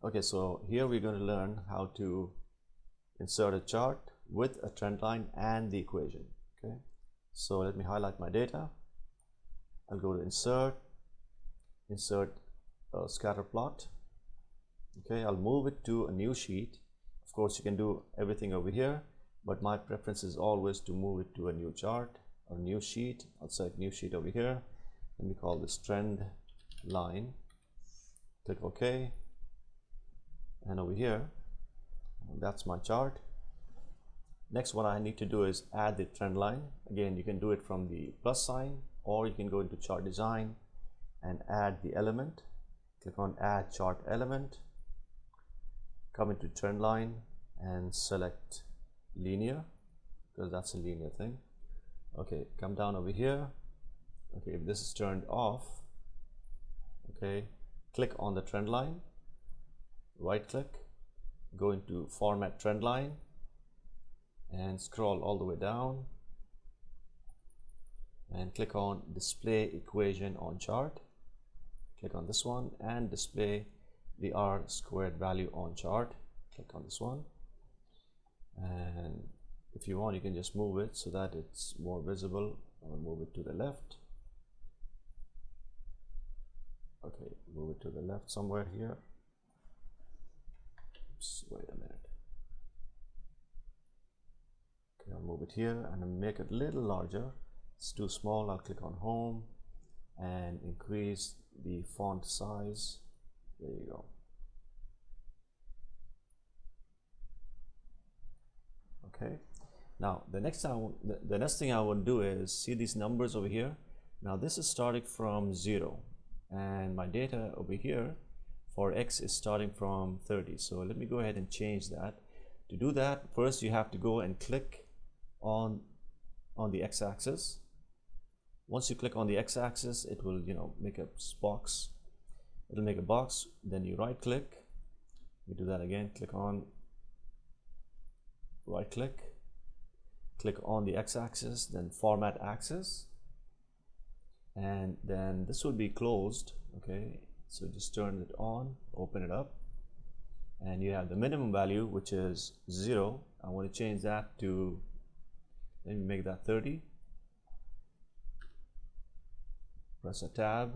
Okay, so here we're going to learn how to insert a chart with a trend line and the equation. Okay, so let me highlight my data. I'll go to insert a scatter plot. Okay, I'll move it to a new sheet. Of course, you can do everything over here, but my preference is always to move it to a new chart or new sheet. I'll select new sheet over here. Let me call this trend line. Click OK. And over here, that's my chart. Next, what I need to do is add the trend line. Again, you can do it from the plus sign, or you can go into chart design and add the element. Click on add chart element, come into trend line and select linear, because that's a linear thing. Okay, come down over here. Okay, if this is turned off, okay, click on the trend line, right click, go into format trend line and scroll all the way down and click on display equation on chart. Click on this one and display the R squared value on chart. Click on this one, and if you want, you can just move it so that it's more visible. I'll move it to the left. Okay, move it to the left somewhere here. Oops, wait a minute. Okay, I'll move it here and make it a little larger. It's too small. I'll click on home and increase the font size. There you go. Okay, now the next thing I want to do is see these numbers over here. Now this is starting from 0 and my data over here for X is starting from 30. So let me go ahead and change that. To do that, first you have to go and click on the x-axis. Once you click on the x-axis, it will make a box. It'll make a box. Then you right click. We do that again. Click on, right click, click on the x-axis, then format axis, and then this will be closed. Okay, so just turn it on, open it up, and you have the minimum value, which is 0. I want to change that to, let me make that 30. Press a tab,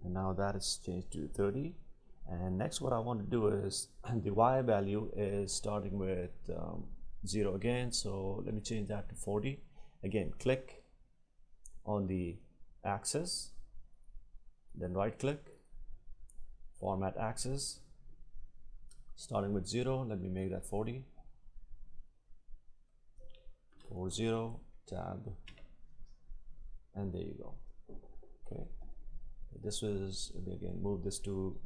and now that is changed to 30. And next, what I want to do is the Y value is starting with 0 again, so let me change that to 40. Again, click on the axis, then right click, format axis, starting with 0. Let me make that 40. 40, tab, and there you go. Okay, this is, again, move this to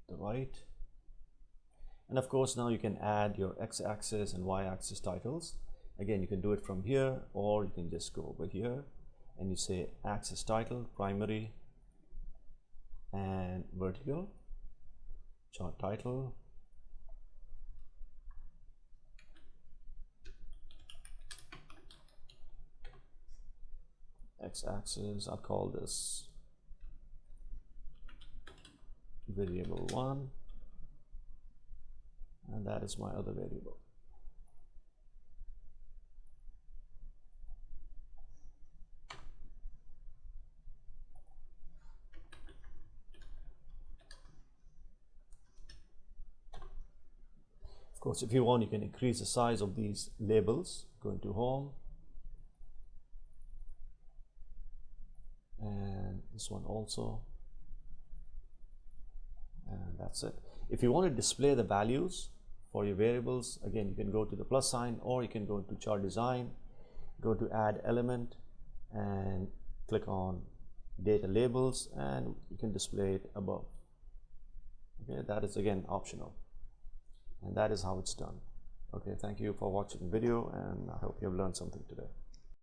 the right, and of course now you can add your x-axis and y-axis titles. Again, you can do it from here, or you can just go over here and you say axis title, primary and vertical, chart title, x-axis, I'll call this variable 1, and that is my other variable. Of course, if you want, you can increase the size of these labels. Go into home, and this one also, and that's it. If you want to display the values for your variables, again, you can go to the plus sign, or you can go to chart design, go to add element and click on data labels, and you can display it above. Okay, that is again optional, and that is how it's done. Okay, thank you for watching the video, and I hope you have learned something today.